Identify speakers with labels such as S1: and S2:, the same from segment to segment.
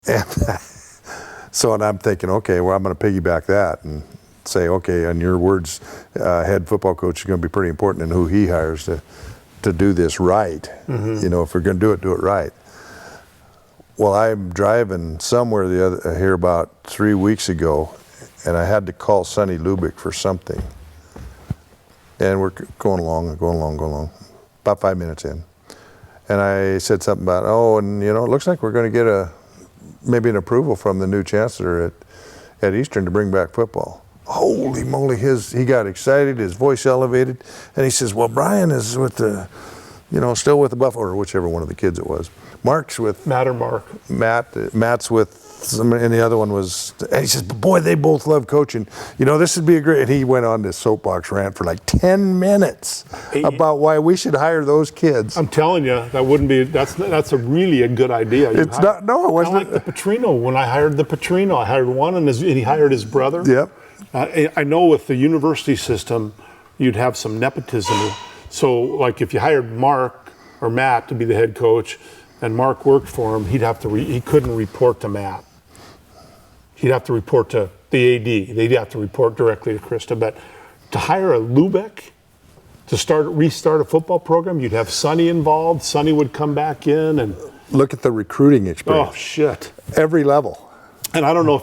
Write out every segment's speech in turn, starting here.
S1: And so and I'm thinking, okay, well, I'm going to piggyback that and say, okay, in your words, head football coach is going to be pretty important in who he hires to do this right.
S2: Mm-hmm.
S1: You know, if we're going to do it right. Well, I'm driving somewhere here about 3 weeks ago, and I had to call Sonny Lubick for something. And we're going along, about 5 minutes in. And I said something about, and you know, it looks like we're going to get maybe an approval from the new chancellor at Eastern to bring back football. Holy moly, he got excited, his voice elevated, and he says, well, Brian is with still with the Buffalo, or whichever one of the kids it was. Mark's with
S2: Matt or Mark.
S1: Matt's with some, and the other one was, and he says, boy, they both love coaching. You know, this would be a great, and he went on this soapbox rant for like 10 minutes about why we should hire those kids.
S2: I'm telling you, that's a really a good idea.
S1: It wasn't.
S2: I like the Petrino. When I hired the Petrino, I hired one, and he hired his brother.
S1: Yep.
S2: I know with the university system, you'd have some nepotism. So, like, if you hired Mark or Matt to be the head coach, and Mark worked for him, he couldn't report to Matt. He'd have to report to the AD. They'd have to report directly to Krista. But to hire a Lubick to restart a football program, you'd have Sonny involved. Sonny would come back in and
S1: look at the recruiting experience.
S2: Oh shit!
S1: Every level.
S2: And I don't know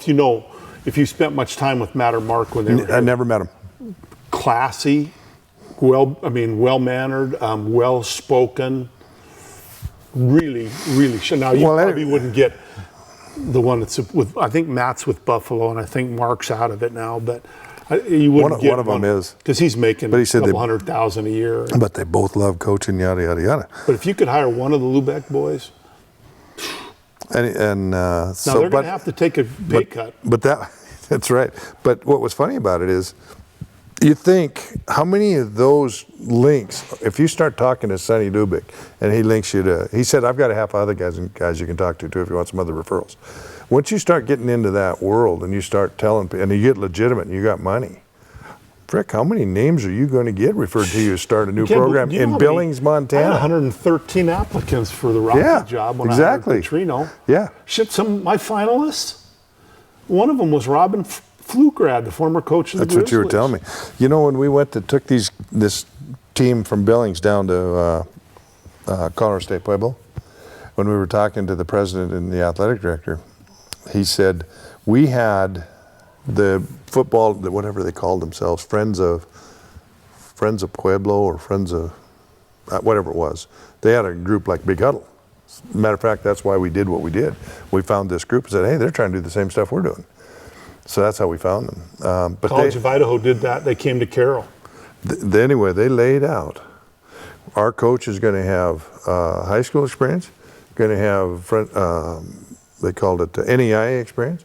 S2: if you spent much time with Matt or Mark when they were here.
S1: I never met him.
S2: Classy, well-mannered, well-spoken. Really, really. Now you probably wouldn't get the one that's with. I think Matt's with Buffalo, and I think Mark's out of it now. But you wouldn't get
S1: one of them is
S2: because he's making a couple $100,000 a year.
S1: But they both love coaching, yada yada yada.
S2: But if you could hire one of the Lubeck boys,
S1: now
S2: they're going to have to take a pay cut.
S1: But that's right. But what was funny about it is, you think how many of those links, if you start talking to Sonny Lubick and he links you to, he said, I've got a half other guys you can talk to too if you want some other referrals. Once you start getting into that world and you start telling, and you get legitimate and you got money, frick, how many names are you going to get referred to you to start a new program in Billings, Montana?
S2: I had 113 applicants for the Rocky job when I hired Petrino.
S1: Yeah.
S2: Shit, my finalists, one of them was Robin Flugrad, the former coach of the Grizzlies.
S1: That's what you were telling me. You know, when we took this team from Billings down to Colorado State Pueblo, when we were talking to the president and the athletic director, he said, we had the football, whatever they called themselves, Friends of Pueblo or Friends of, whatever it was. They had a group like Big Huddle. Matter of fact, that's why we did what we did. We found this group and said, hey, they're trying to do the same stuff we're doing. So that's how we found them. But
S2: College of Idaho did that. They came to Carroll.
S1: Anyway, they laid out, our coach is going to have high school experience, going to have, they called it NEIA experience,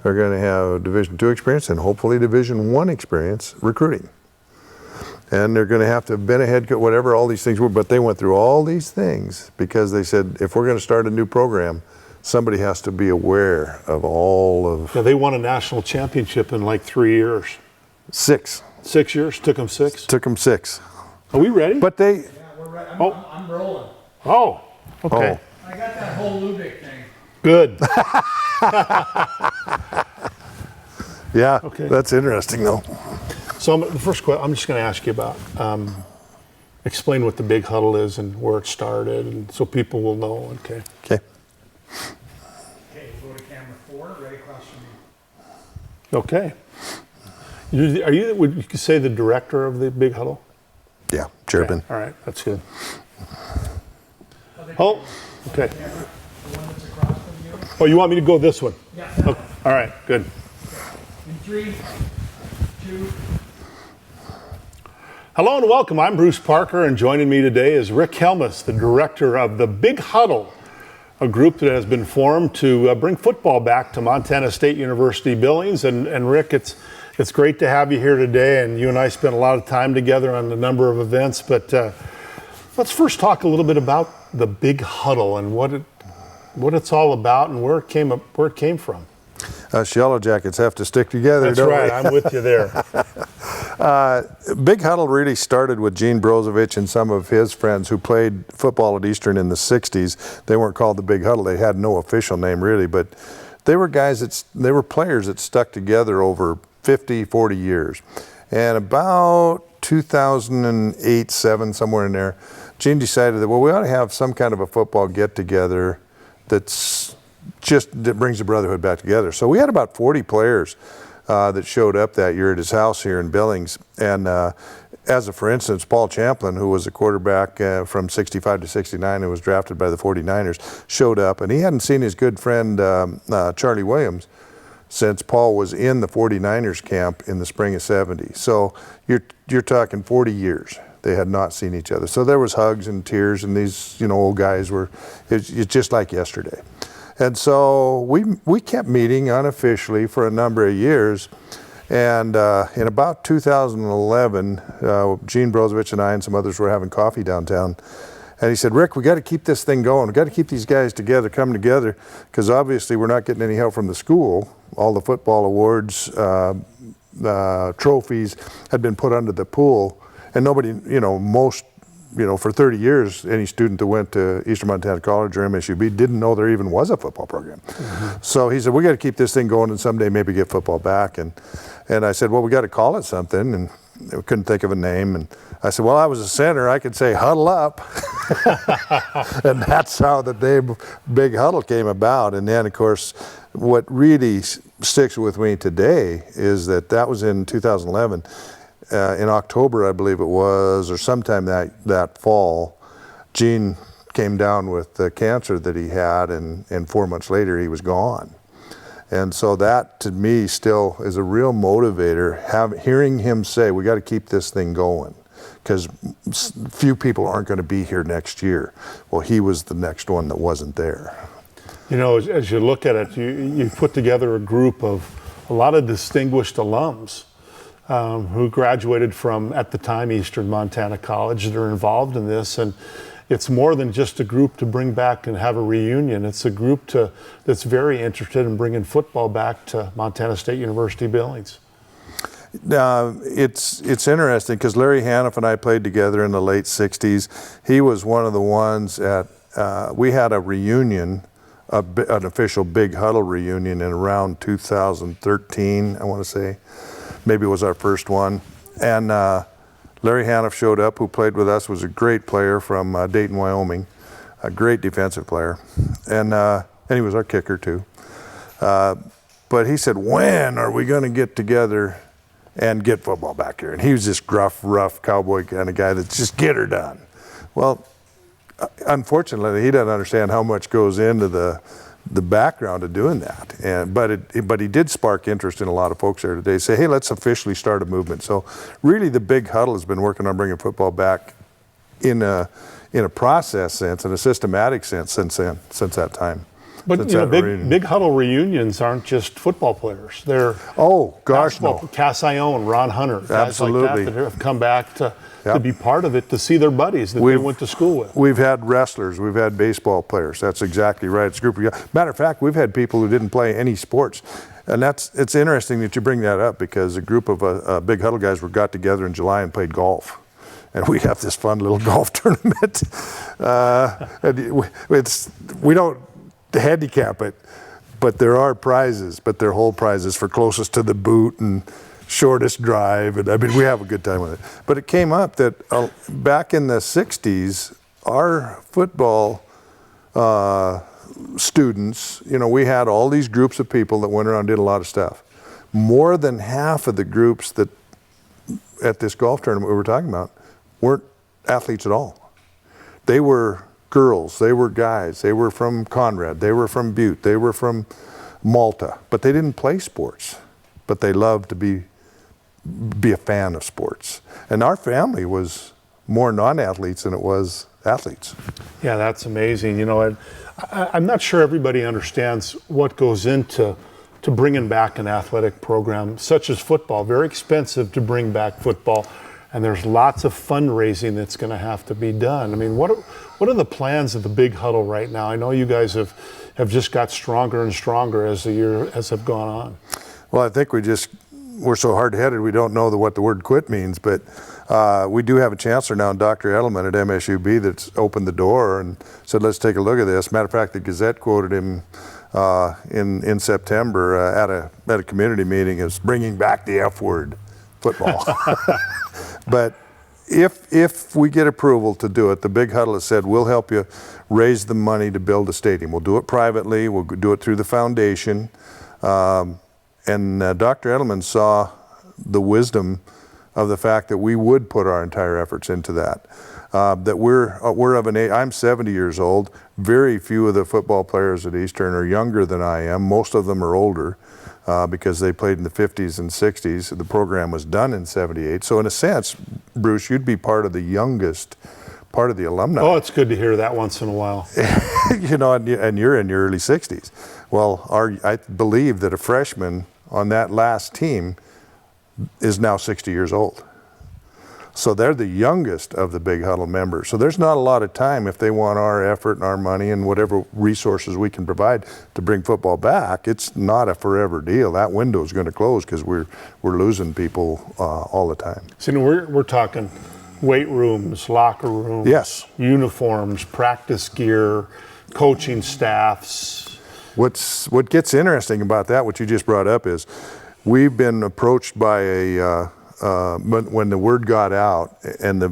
S1: they're going to have Division II experience, and hopefully Division I experience recruiting. And they're going to have to have been a head coach, whatever all these things were, but they went through all these things because they said, if we're going to start a new program, somebody has to be aware of all of...
S2: Yeah, they won a national championship in like 3 years.
S1: 6.
S2: 6 years? Took them 6?
S1: Took them 6.
S2: Are we ready?
S1: But they...
S3: Yeah, we're ready. I'm rolling.
S2: Oh, okay.
S3: I got that whole Lubick thing.
S2: Good.
S1: Yeah,
S2: okay.
S1: That's interesting though.
S2: So the first question, I'm just going to ask you about, explain what the Big Huddle is and where it started, and so people will know, okay?
S1: Okay.
S3: Okay, go to camera 4, right across from me.
S2: Okay. Would you say the director of the Big Huddle?
S1: Yeah, chairman.
S2: Okay. All right, that's good. Oh, okay.
S3: The one that's across from you.
S2: Oh, you want me to go this one?
S3: Yeah.
S2: Okay. All right, good.
S3: In 3, 2.
S2: Hello and welcome. I'm Bruce Parker, and joining me today is Rick Helmus, the director of the Big Huddle, a group that has been formed to bring football back to Montana State University Billings. And Rick, it's great to have you here today, and you and I spent a lot of time together on a number of events. But let's first talk a little bit about the Big Huddle and what it's all about and where it came from.
S1: Us Yellow Jackets have to stick together.
S2: That's
S1: don't
S2: right.
S1: we?
S2: I'm with you there.
S1: Big Huddle really started with Gene Brozovic and some of his friends who played football at Eastern in the 60s. They weren't called the Big Huddle. They had no official name really, but they were they were players that stuck together over 50, 40 years. And about 2008, 7, somewhere in there, Gene decided that, well, we ought to have some kind of a football get-together that brings the brotherhood back together. So we had about 40 players that showed up that year at his house here in Billings. And for instance, Paul Champlin, who was a quarterback from 65 to 69 and was drafted by the 49ers, showed up. And he hadn't seen his good friend Charlie Williams since Paul was in the 49ers camp in the spring of 70. So you're talking 40 years. They had not seen each other. So there was hugs and tears, and these old guys it's just like yesterday. And so we kept meeting unofficially for a number of years. And in about 2011, Gene Brozovic and I and some others were having coffee downtown. And he said, Rick, we got to keep this thing going. We got to keep these guys together, coming together, because obviously we're not getting any help from the school. All the football awards, trophies had been put under the pool. And nobody, for 30 years, any student that went to Eastern Montana College or MSUB didn't know there even was a football program. Mm-hmm. So he said, we got to keep this thing going and someday maybe get football back. And I said, well, we got to call it something. And we couldn't think of a name. And I said, well, I was a center. I could say Huddle Up. And that's how the name Big Huddle came about. And then, of course, what really sticks with me today is that was in 2011. In October, I believe it was, or sometime that fall, Gene came down with the cancer that he had, and 4 months later he was gone. And so that, to me, still is a real motivator, hearing him say, we got to keep this thing going, because few people aren't going to be here next year. Well, he was the next one that wasn't there.
S2: As you look at it, you put together a group of a lot of distinguished alums who graduated from, at the time, Eastern Montana College that are involved in this. And it's more than just a group to bring back and have a reunion. It's a group that's very interested in bringing football back to Montana State University Billings.
S1: It's interesting because Larry Haniff and I played together in the late 60s. He was one of the ones we had a reunion, an official Big Huddle reunion in around 2013, I want to say. Maybe it was our first one. And Larry Haniff showed up, who played with us, was a great player from Dayton, Wyoming, a great defensive player. And he was our kicker too. But he said, when are we going to get together and get football back here? And he was this gruff, rough cowboy kind of guy that's just get her done. Well, unfortunately, he doesn't understand how much goes into the background of doing that. But he did spark interest in a lot of folks there today. Say, hey, let's officially start a movement. So really the Big Huddle has been working on bringing football back in a process sense, in a systematic sense since that time.
S2: But big Huddle reunions aren't just football players. They're Cass Ione, Ron Hunter, guys
S1: Absolutely.
S2: like that have come back to be part of it, to see their buddies that they went to school with.
S1: We've had wrestlers, we've had baseball players. That's exactly right. It's a group of, matter of fact, we've had people who didn't play any sports. And it's interesting that you bring that up, because a group of Big Huddle guys got together in July and played golf. And we have this fun little golf tournament. We don't handicap it, but there are prizes, but they're whole prizes for closest to the boot and shortest drive, and I mean, we have a good time with it. But it came up that back in the 60s, our football students, we had all these groups of people that went around and did a lot of stuff. More than half of the groups that at this golf tournament we were talking about weren't athletes at all. They were girls, they were guys, they were from Conrad, they were from Butte, they were from Malta, but they didn't play sports, but they loved to be a fan of sports. And our family was more non-athletes than it was athletes.
S2: Yeah, that's amazing. And I'm not sure everybody understands what goes into bringing back an athletic program such as football. Very expensive to bring back football, and there's lots of fundraising that's going to have to be done. I mean, what are the plans of the Big Huddle right now? I know you guys have just got stronger and stronger as the year have gone on.
S1: Well, I think we we're so hard-headed we don't know what the word quit means, but we do have a chancellor now, Dr. Edelman at MSUB, that's opened the door and said, let's take a look at this. Matter of fact, the Gazette quoted him in September at a community meeting as bringing back the F word, football. But if we get approval to do it, the Big Huddle has said, we'll help you raise the money to build a stadium. We'll do it privately, we'll do it through the foundation. And Dr. Edelman saw the wisdom of the fact that we would put our entire efforts into that. That we're of an age, I'm 70 years old. Very few of the football players at Eastern are younger than I am. Most of them are older because they played in the 50s and 60s. The program was done in 78. So in a sense, Bruce, you'd be part of the youngest part of the alumni.
S2: Oh, it's good to hear that once in a while.
S1: You know, and you're in your early 60s. Well, I believe that a freshman on that last team is now 60 years old. So they're the youngest of the Big Huddle members. So there's not a lot of time if they want our effort and our money and whatever resources we can provide to bring football back. It's not a forever deal. That window is going to close because we're losing people all the time.
S2: So we're talking weight rooms, locker rooms,
S1: yes,
S2: uniforms, practice gear, coaching staffs.
S1: What gets interesting about that, what you just brought up, is we've been approached by when the word got out, and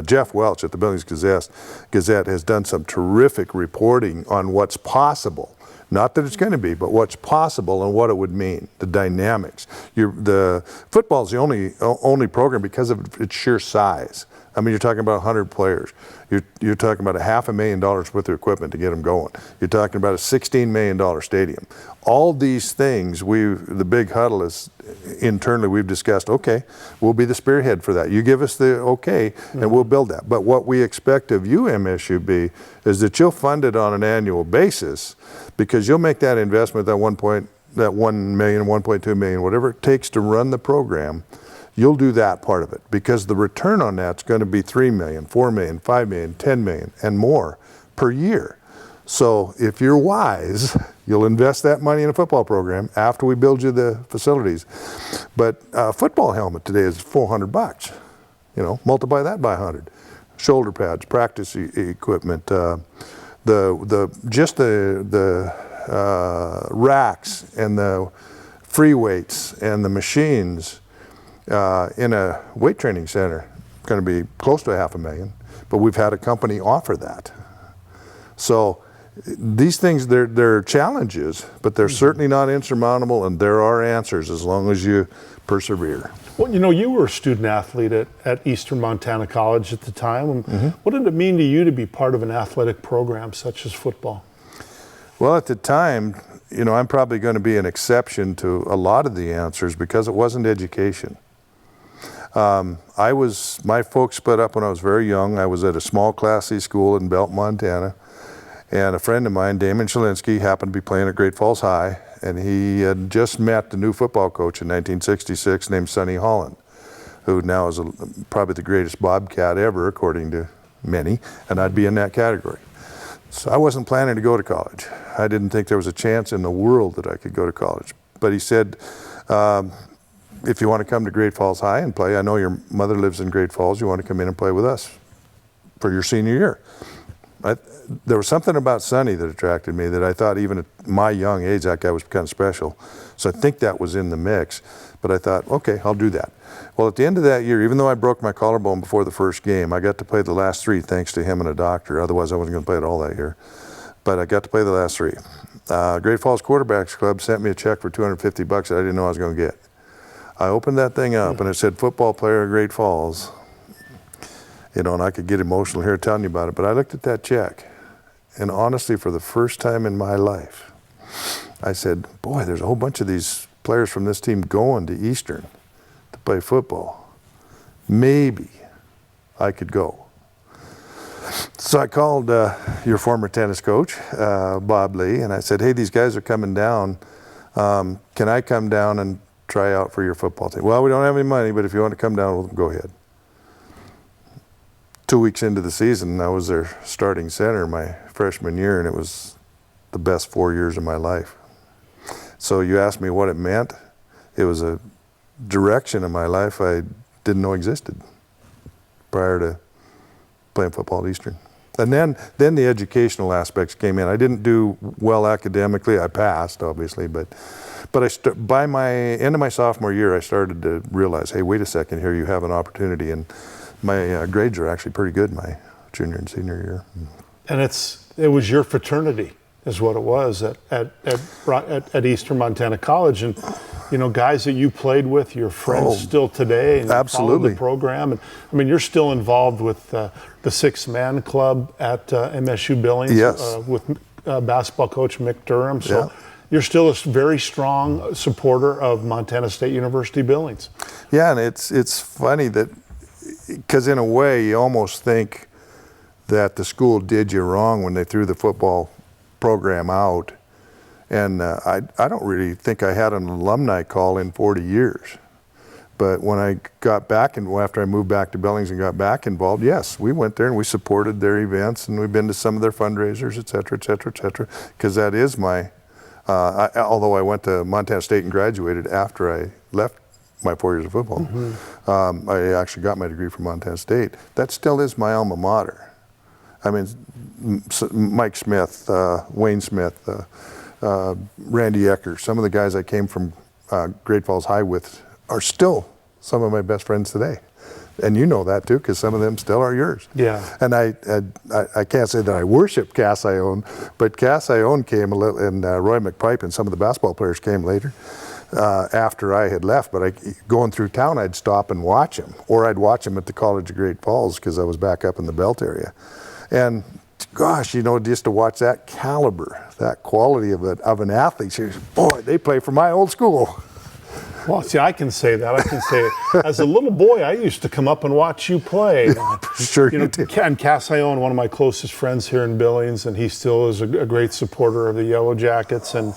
S1: Jeff Welch at the Billings Gazette has done some terrific reporting on what's possible. Not that it's going to be, but what's possible and what it would mean, the dynamics. The football's the only program because of its sheer size. I mean, you're talking about 100 players. You're talking about $500,000 worth of equipment to get them going. You're talking about a $16 million stadium. All these things, the Big Huddle is internally we've discussed. Okay, we'll be the spearhead for that. You give us the okay, and we'll build that. But what we expect of you, MSUB, is that you'll fund it on an annual basis, because you'll make that investment, that $1 million, $1.2 million, whatever it takes to run the program. You'll do that part of it, because the return on that's going to be $3 million, $4 million, $5 million, $10 million, and more per year. So if you're wise, you'll invest that money in a football program after we build you the facilities. But a football helmet today is $400. You know, multiply that by 100. Shoulder pads, practice equipment, the racks and the free weights and the machines. In a weight training center, going to be close to $500,000, but we've had a company offer that. So these things, they're challenges, but they're certainly not insurmountable, and there are answers as long as you persevere.
S2: Well, you know, you were a student athlete at Eastern Montana College at the time. What did it mean to you to be part of an athletic program such as football?
S1: Well, at the time, you know, I'm probably going to be an exception to a lot of the answers because it wasn't education. My folks split up when I was very young. I was at a small Class C school in Belton, Montana, and a friend of mine, Damon Shalinsky, happened to be playing at Great Falls High, and he had just met the new football coach in 1966 named Sonny Holland, who now is probably the greatest Bobcat ever, according to many, and I'd be in that category. So I wasn't planning to go to college. I didn't think there was a chance in the world that I could go to college. But he said, if you want to come to Great Falls High and play, I know your mother lives in Great Falls, you want to come in and play with us for your senior year. There was something about Sonny that attracted me that I thought even at my young age, that guy was kind of special. So I think that was in the mix. But I thought, okay, I'll do that. Well, at the end of that year, even though I broke my collarbone before the first game, I got to play the last three thanks to him and a doctor. Otherwise, I wasn't going to play it all that year. But I got to play the last three. Great Falls Quarterbacks Club sent me a check for $250 that I didn't know I was going to get. I opened that thing up and it said football player at Great Falls. You know, and I could get emotional here telling you about it, but I looked at that check, and honestly, for the first time in my life, I said, boy, there's a whole bunch of these players from this team going to Eastern to play football. Maybe I could go. So I called your former tennis coach, Bob Lee, and I said, hey, these guys are coming down. Can I come down and try out for your football team? Well, we don't have any money, but if you want to come down, we'll go ahead. 2 weeks into the season, I was their starting center my freshman year, and it was the best 4 years of my life. So you asked me what it meant. It was a direction in my life I didn't know existed prior to playing football at Eastern. And then the educational aspects came in. I didn't do well academically. I passed, obviously, but by my end of my sophomore year, I started to realize, hey, wait a second here, you have an opportunity. And my grades are actually pretty good my junior and senior year.
S2: And it was your fraternity, is what it was at Eastern Montana College, and guys that you played with, your friends still today, and
S1: absolutely.
S2: You followed the program. And I mean, you're still involved with the six-man club at MSU Billings,
S1: yes.
S2: With basketball coach Mick Durham. So
S1: yeah.
S2: You're still a very strong supporter of Montana State University Billings.
S1: Yeah, and it's funny that, because in a way you almost think that the school did you wrong when they threw the football program out. And I don't really think I had an alumni call in 40 years. But when I got back, and after I moved back to Billings and got back involved, yes, we went there and we supported their events, and we've been to some of their fundraisers, et cetera, et cetera, et cetera, because that is my, although I went to Montana State and graduated after I left my 4 years of football, mm-hmm. I actually got my degree from Montana State. That still is my alma mater. I mean, Mike Smith, Wayne Smith, Randy Eckers, some of the guys I came from Great Falls High with are still some of my best friends today. And you know that too, because some of them still are yours.
S2: Yeah.
S1: And I can't say that I worship Cass Ione, but Cass Ione came a little, and Roy McPipe and some of the basketball players came later after I had left. But going through town, I'd stop and watch him, or I'd watch him at the College of Great Falls because I was back up in the Belt area. And gosh, just to watch that caliber, that quality of an athlete, boy, they play for my old school.
S2: Well, see, I can say that. I can say, as a little boy, I used to come up and watch you play.
S1: Sure you did.
S2: And Cass Ione, one of my closest friends here in Billings, and he still is a great supporter of the Yellow Jackets. And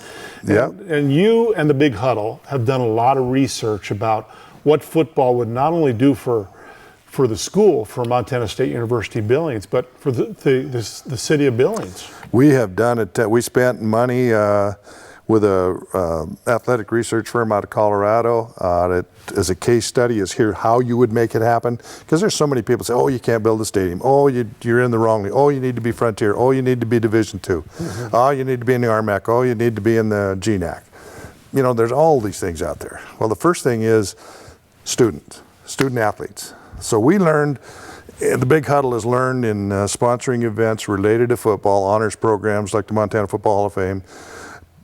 S2: you and the Big Huddle have done a lot of research about what football would not only do for the school, for Montana State University Billings, but for the city of Billings. We
S1: have done it. We spent money with a athletic research firm out of Colorado that as a case study is here how you would make it happen, because there's so many people say, oh, you can't build a stadium, oh, you're in the wrong league, oh, you need to be Frontier, oh, you need to be Division II, mm-hmm. Oh, you need to be in the RMAC, oh, you need to be in the GNAC. There's all these things out there. Well, the first thing is student athletes. So we learned, the Big Huddle has learned in sponsoring events related to football, honors programs like the Montana Football Hall of Fame,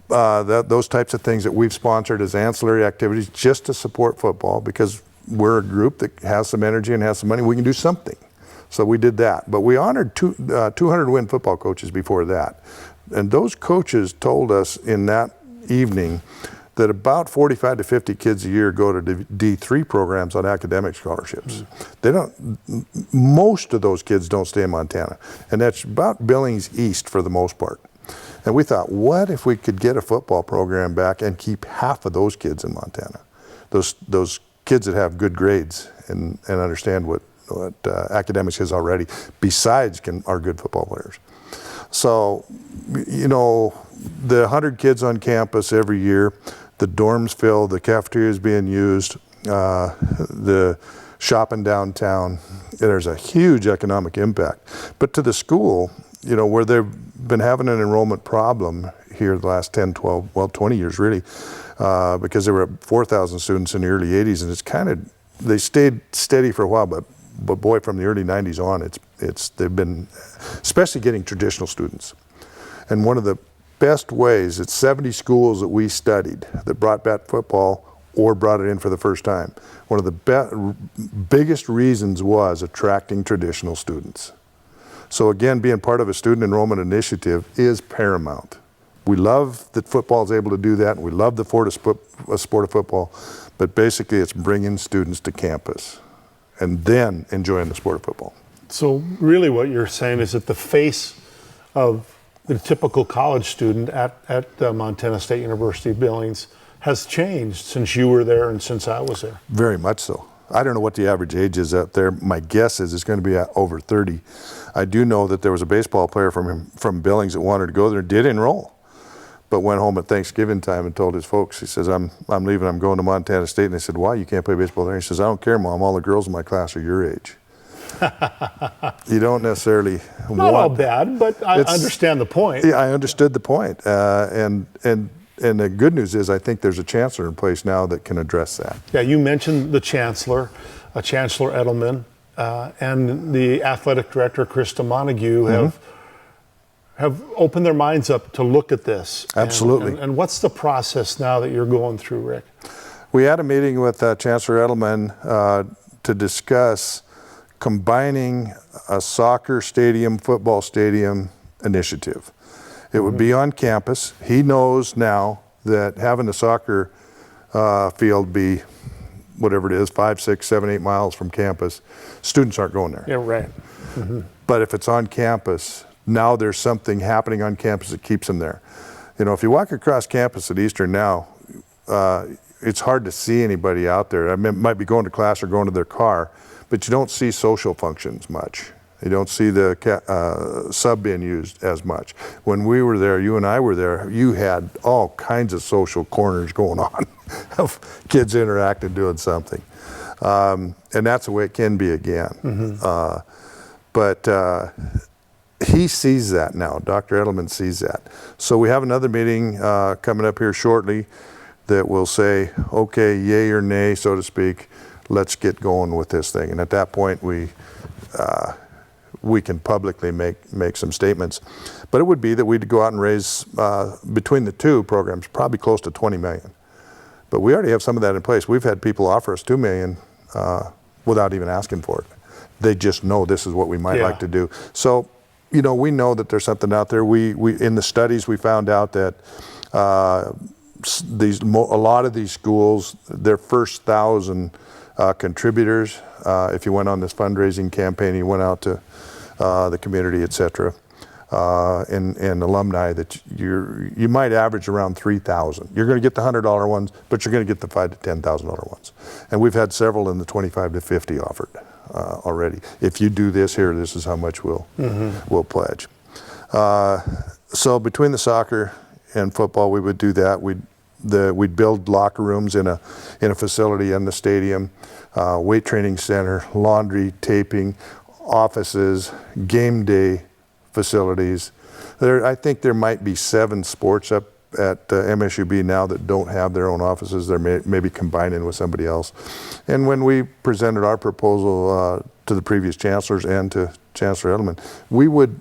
S1: those types of things that we've sponsored as ancillary activities just to support football, because we're a group that has some energy and has some money. We can do something. So we did that. But we honored 200-win football coaches before that. And those coaches told us in that evening that about 45 to 50 kids a year go to D3 programs on academic scholarships. Most of those kids don't stay in Montana. And that's about Billings East for the most part. And we thought, what if we could get a football program back and keep half of those kids in Montana? Those kids that have good grades and understand what academics is already, besides are good football players. So, the 100 kids on campus every year, the dorms filled, the cafeteria is being used, the shopping downtown, there's a huge economic impact. But to the school, where they've been having an enrollment problem here the last 10, 12, 20 years really, because there were 4,000 students in the early 80s, and they stayed steady for a while, but boy, from the early 90s on, they've been, especially getting traditional students. And one of the best ways, it's 70 schools that we studied that brought back football or brought it in for the first time. One of the biggest reasons was attracting traditional students. So again, being part of a student enrollment initiative is paramount. We love that football is able to do that, and we love the sport of football, but basically it's bringing students to campus and then enjoying the sport of football.
S2: So really what you're saying is that the face of the typical college student at Montana State University Billings has changed since you were there and since I was there.
S1: Very much so. I don't know what the average age is out there. My guess is it's going to be over 30. I do know that there was a baseball player from Billings that wanted to go there and did enroll. but went home at Thanksgiving time and told his folks, he says, I'm leaving, I'm going to Montana State. And they said, why? You can't play baseball there? He says, I don't care, Mom. All the girls in my class are your age. You don't necessarily
S2: Not all
S1: want...
S2: bad, but I understand the point.
S1: Yeah, I understood the point. And the good news is I think there's a chancellor in place now that can address that.
S2: Yeah, you mentioned the chancellor, Chancellor Edelman, and the athletic director, Krista Montague, have opened their minds up to look at this.
S1: Absolutely.
S2: And what's the process now that you're going through, Rick?
S1: We had a meeting with Chancellor Edelman to discuss combining a soccer stadium, football stadium initiative. It would be on campus. He knows now that having a soccer field be whatever it is, 5, 6, 7, 8 miles from campus, students aren't going there.
S2: Yeah, right.
S1: But if it's on campus, now there's something happening on campus that keeps them there. You know, if you walk across campus at Eastern now, it's hard to see anybody out there. I mean, it might be going to class or going to their car, but you don't see social functions much. You don't see the sub being used as much. When we were there, you and I were there, you had all kinds of social corners going on of kids interacting, doing something. And that's the way it can be again. But he sees that now. Dr. Edelman sees that. So we have another meeting coming up here shortly that will say, okay, yay or nay, so to speak, let's get going with this thing. And at that point, we can publicly make some statements. But it would be that we'd go out and raise, between the two programs, probably close to $20 million. But we already have some of that in place. We've had people offer us $2 million without even asking for it. They just know this is what we might like to do. So, you know, we know that there's something out there. We in the studies, we found out that a lot of these schools, their first 1,000 contributors, if you went on this fundraising campaign, you went out to the community, et cetera, and alumni, that you might average around 3,000. You're going to get the $100 ones, but you're going to get the $5,000 to $10,000 ones. And we've had several in the 25 to 50 offered already. If you do this here, this is how much we'll pledge. So between the soccer and football, we would do that. We'd build locker rooms in a facility in the stadium, weight training center, laundry, taping, offices, game day facilities. I think there might be 7 sports up at MSUB now that don't have their own offices. They're maybe combining with somebody else. And when we presented our proposal to the previous chancellors and to Chancellor Edelman, we would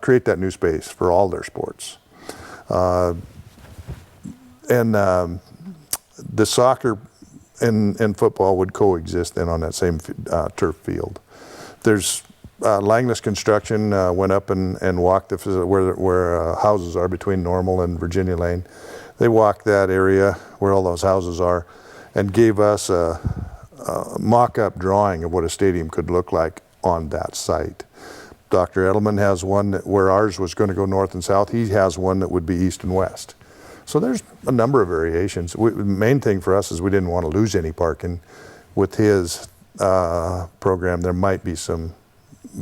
S1: create that new space for all their sports. And the soccer and football would coexist then on that same turf field. There's Langless Construction went up and walked the facility where houses are between Normal and Virginia Lane. They walked that area where all those houses are and gave us a mock-up drawing of what a stadium could look like on that site. Dr. Edelman has one where ours was going to go north and south. He has one that would be east and west. So there's a number of variations. The main thing for us is we didn't want to lose any parking. With his program, there might be some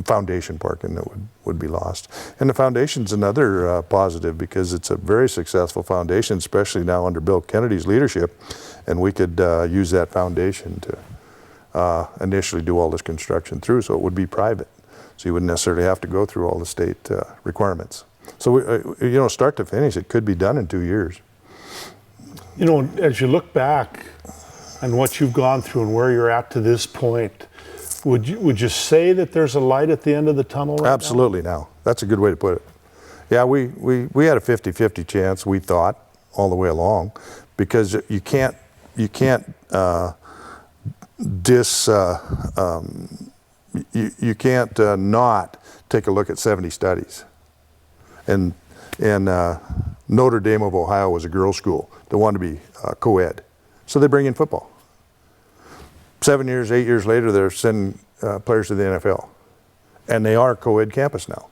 S1: foundation parking that would be lost. And the foundation's another positive because it's a very successful foundation, especially now under Bill Kennedy's leadership. And we could use that foundation to initially do all this construction through, so it would be private. So you wouldn't necessarily have to go through all the state requirements. So, you know, start to finish, it could be done in 2 years.
S2: You know, as you look back on what you've gone through and where you're at to this point, would you say that there's a light at the end of the tunnel right now?
S1: Absolutely now. That's a good way to put it. Yeah, we had a 50-50 chance, we thought, all the way along, because you can't not take a look at 70 studies. And Notre Dame of Ohio was a girls' school that wanted to be co-ed. So they bring in football. 7 years, 8 years later, they're sending players to the NFL. And they are co-ed campus now.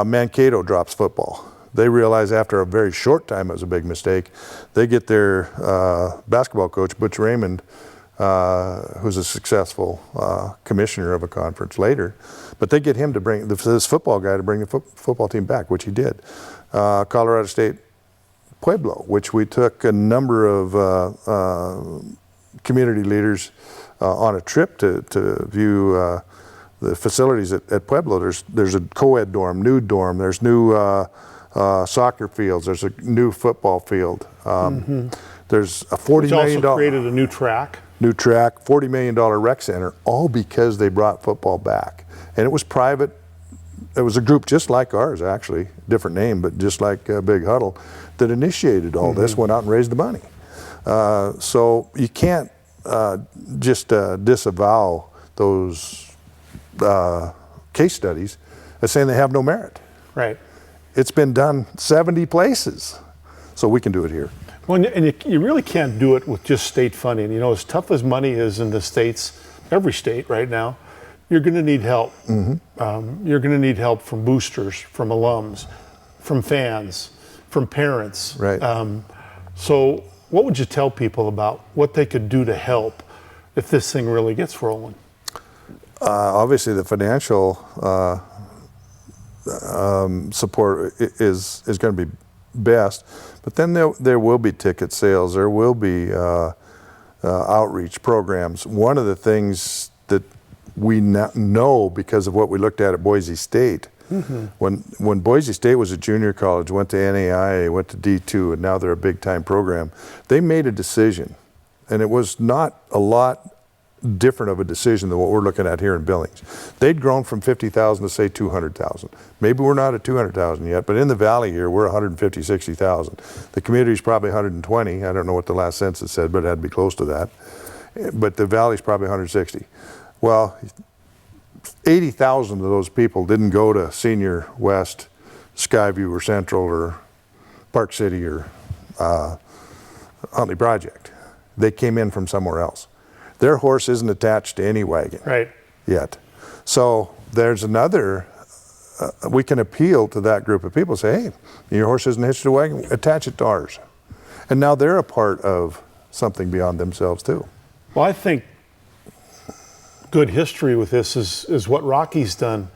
S1: Mankato drops football. They realize after a very short time it was a big mistake. They get their basketball coach, Butch Raymond, who's a successful commissioner of a conference later, but they get him to bring this football guy to bring the football team back, which he did. Colorado State Pueblo, which we took a number of community leaders on a trip to view the facilities at Pueblo. There's a co-ed dorm, nude dorm, there's new soccer fields, there's a new football field. There's a $40 million.
S2: Also created a new track.
S1: $40 million rec center, all because they brought football back. And it was private. It was a group just like ours, actually, different name, but just like Big Huddle, that initiated all this, went out and raised the money. So you can't just disavow those case studies as saying they have no merit.
S2: Right.
S1: It's been done 70 places, so we can do it here.
S2: Well, and you really can't do it with just state funding. You know, as tough as money is in the states, every state right now, you're going to need help. You're going to need help from boosters, from alums, from fans, from parents.
S1: Right.
S2: So what would you tell people about what they could do to help if this thing really gets rolling?
S1: Obviously, the financial support is going to be best, but then there will be ticket sales, there will be outreach programs. One of the things that we know because of what we looked at Boise State, when Boise State was a junior college, went to NAIA, went to D2, and now they're a big time program, they made a decision, and it was not a lot different of a decision than what we're looking at here in Billings. They'd grown from 50,000 to say 200,000. Maybe we're not at 200,000 yet, but in the valley here, we're 150, 60,000. The community's probably 120. I don't know what the last census said, but it had to be close to that. But the valley's probably 160. Well, 80,000 of those people didn't go to Senior West, Skyview, or Central, or Park City, or Huntley Project. They came in from somewhere else. Their horse isn't attached to any wagon yet. So there's another, we can appeal to that group of people, say, hey, your horse isn't hitched to a wagon, attach it to ours. And now they're a part of something beyond themselves too.
S2: Well, I think good history with this is what Rocky's done,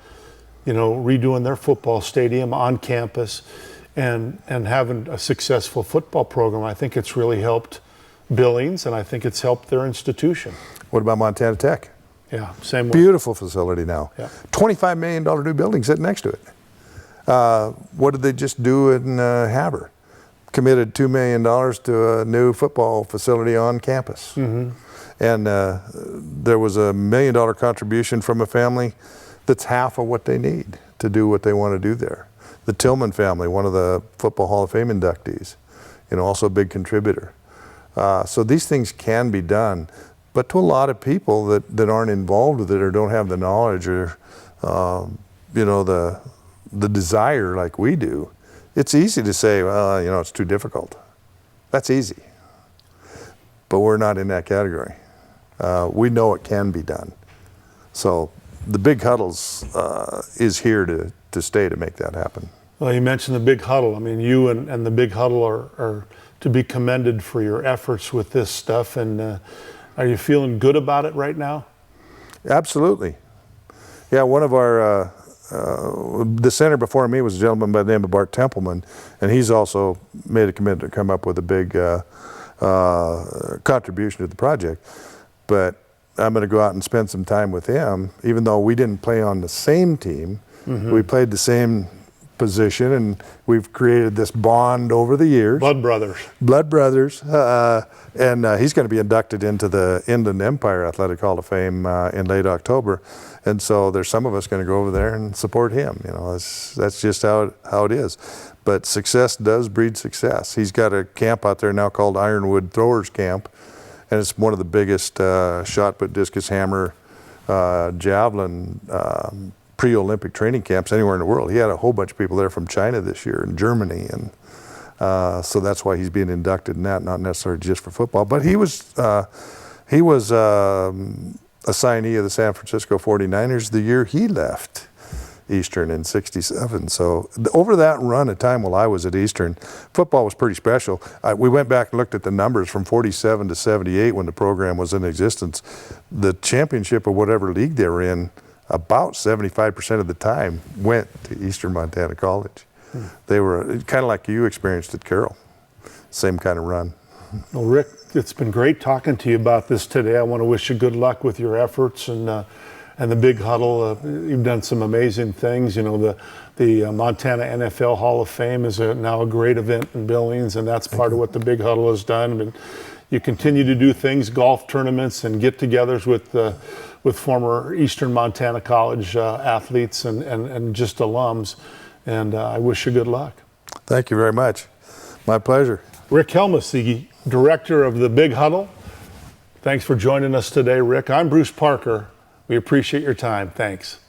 S2: you know, redoing their football stadium on campus and having a successful football program. I think it's really helped Billings, and I think it's helped their institution.
S1: What about Montana Tech?
S2: Yeah, same way.
S1: Beautiful facility now.
S2: Yeah.
S1: $25 million new building sitting next to it. What did they just do in Haber? Committed $2 million to a new football facility on campus. And there was $1 million contribution from a family that's half of what they need to do what they want to do there. The Tillman family, one of the Football Hall of Fame inductees, you know, also a big contributor. So these things can be done, but to a lot of people that aren't involved with it or don't have the knowledge or you know, the desire like we do, it's easy to say, well, you know, it's too difficult. That's easy, but we're not in that category. We know it can be done. So the Big Huddles is here to stay to make that happen.
S2: Well, you mentioned the Big Huddle. I mean, you and the Big Huddle are to be commended for your efforts with this stuff. And are you feeling good about it right now?
S1: Absolutely. Yeah, one of our, the center before me was a gentleman by the name of Bart Templeman, and he's also made a commitment to come up with a big contribution to the project. But I'm going to go out and spend some time with him, even though we didn't play on the same team. We played the same position, and we've created this bond over the years.
S2: Blood brothers.
S1: Blood brothers. And he's going to be inducted into the Inland Empire Athletic Hall of Fame in late October. And so there's some of us going to go over there and support him. You know, that's just how it is. But success does breed success. He's got a camp out there now called Ironwood Throwers Camp, and it's one of the biggest shot put, discus, hammer, javelin pre-Olympic training camps anywhere in the world. He had a whole bunch of people there from China this year and Germany, and so that's why he's being inducted in that, not necessarily just for football. But he was a signee of the San Francisco 49ers the year he left Eastern in '67. So over that run of time while I was at Eastern, football was pretty special. We went back and looked at the numbers from 47 to 78 when the program was in existence. The championship of whatever league they were in, about 75% of the time went to Eastern Montana College. they were kind of like you experienced at Carroll, same kind of run.
S2: Well, Rick, it's been great talking to you about this today. I want to wish you good luck with your efforts and the Big Huddle. You've done some amazing things. You know, the Montana NFL Hall of Fame is now a great event in Billings, and that's part of what the Big Huddle has done. And you continue to do things, golf tournaments and get-togethers with former Eastern Montana College athletes and just alums. And I wish you good luck.
S1: Thank you very much. My pleasure.
S2: Rick Helmuth, the director of the Big Huddle. Thanks for joining us today, Rick. I'm Bruce Parker. We appreciate your time. Thanks.